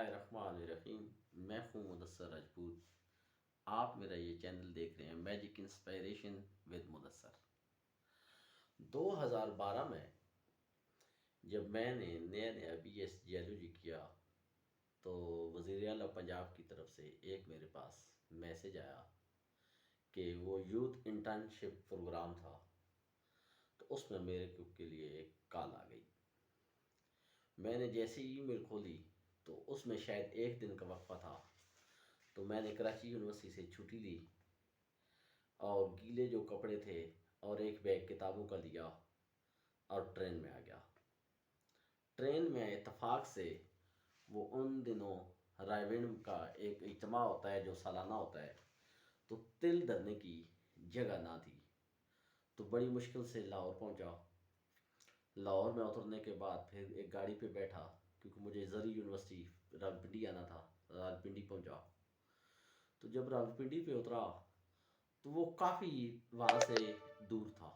الرحمن الرحیم۔ میں ہوں مدثر راجپوت۔ آپ میرا یہ چینل دیکھ رہے ہیں میجک انسپائریشن ود مدثر۔ 2012 میں جب میں نے نیا بی ایس جیولوجی کیا تو وزیر اعلیٰ پنجاب کی طرف سے ایک میرے پاس میسج آیا کہ وہ یوتھ انٹرنشپ پروگرام تھا، تو اس میں میرے کے لیے ایک کال آ گئی۔ میں نے جیسے ای میل کھولی تو اس میں شاید ایک دن کا وقفہ تھا، تو میں نے کراچی یونیورسٹی سے چھٹی لی اور گیلے جو کپڑے تھے اور ایک بیگ کتابوں کا لیا اور ٹرین میں آ گیا۔ ٹرین میں اتفاق سے وہ ان دنوں رائے کا ایک اجتماع ہوتا ہے جو سالانہ ہوتا ہے، تو تل دھرنے کی جگہ نہ تھی، تو بڑی مشکل سے لاہور پہنچا۔ لاہور میں اترنے کے بعد پھر ایک گاڑی پہ بیٹھا کیونکہ مجھے زرعی یونیورسٹی راولپنڈی آنا تھا۔ راولپنڈی پہنچا، تو جب راولپنڈی پہ اترا تو وہ کافی وہاں سے دور تھا۔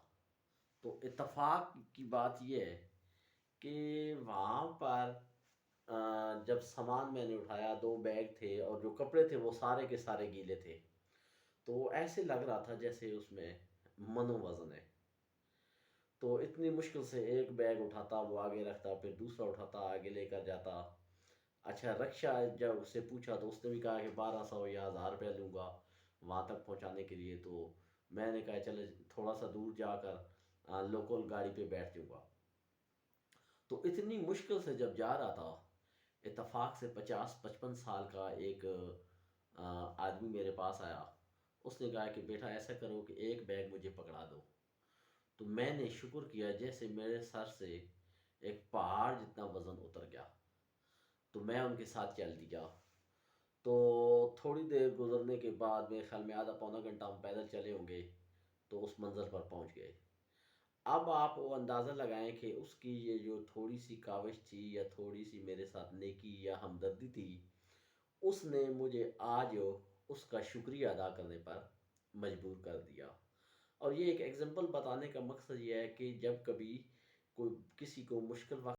تو اتفاق کی بات یہ ہے کہ وہاں پر جب سامان میں نے اٹھایا، 2 بیگ تھے اور جو کپڑے تھے وہ سارے کے سارے گیلے تھے، تو ایسے لگ رہا تھا جیسے اس میں منو وزن ہے۔ تو اتنی مشکل سے ایک بیگ اٹھاتا، وہ آگے رکھتا، پھر دوسرا اٹھاتا آگے لے کر جاتا۔ اچھا رکشہ جب اس سے پوچھا تو اس نے بھی کہا کہ 1200 یا 1000 روپیہ لوں گا وہاں تک پہنچانے کے لیے۔ تو میں نے کہا چلے تھوڑا سا دور جا کر لوکل گاڑی پہ بیٹھ جاؤں گا۔ تو اتنی مشکل سے جب جا رہا تھا، اتفاق سے 50-55 سال کا ایک آدمی میرے پاس آیا۔ اس نے کہا کہ بیٹا ایسا کرو کہ ایک بیگ مجھے پکڑا دو۔ تو میں نے شکر کیا جیسے میرے سر سے ایک پہاڑ جتنا وزن اتر گیا، تو میں ان کے ساتھ چل دیا۔ تو تھوڑی دیر گزرنے کے بعد میرے خیال میں آدھا پونا گھنٹہ ہم پیدل چلے ہوں گے تو اس منزل پر پہنچ گئے۔ اب آپ وہ اندازہ لگائیں کہ اس کی یہ جو تھوڑی سی کاوش تھی یا تھوڑی سی میرے ساتھ نیکی یا ہمدردی تھی، اس نے مجھے آج اس کا شکریہ ادا کرنے پر مجبور کر دیا۔ اور یہ ایک ایگزامپل بتانے کا مقصد یہ ہے کہ جب کبھی کوئی کسی کو مشکل وقت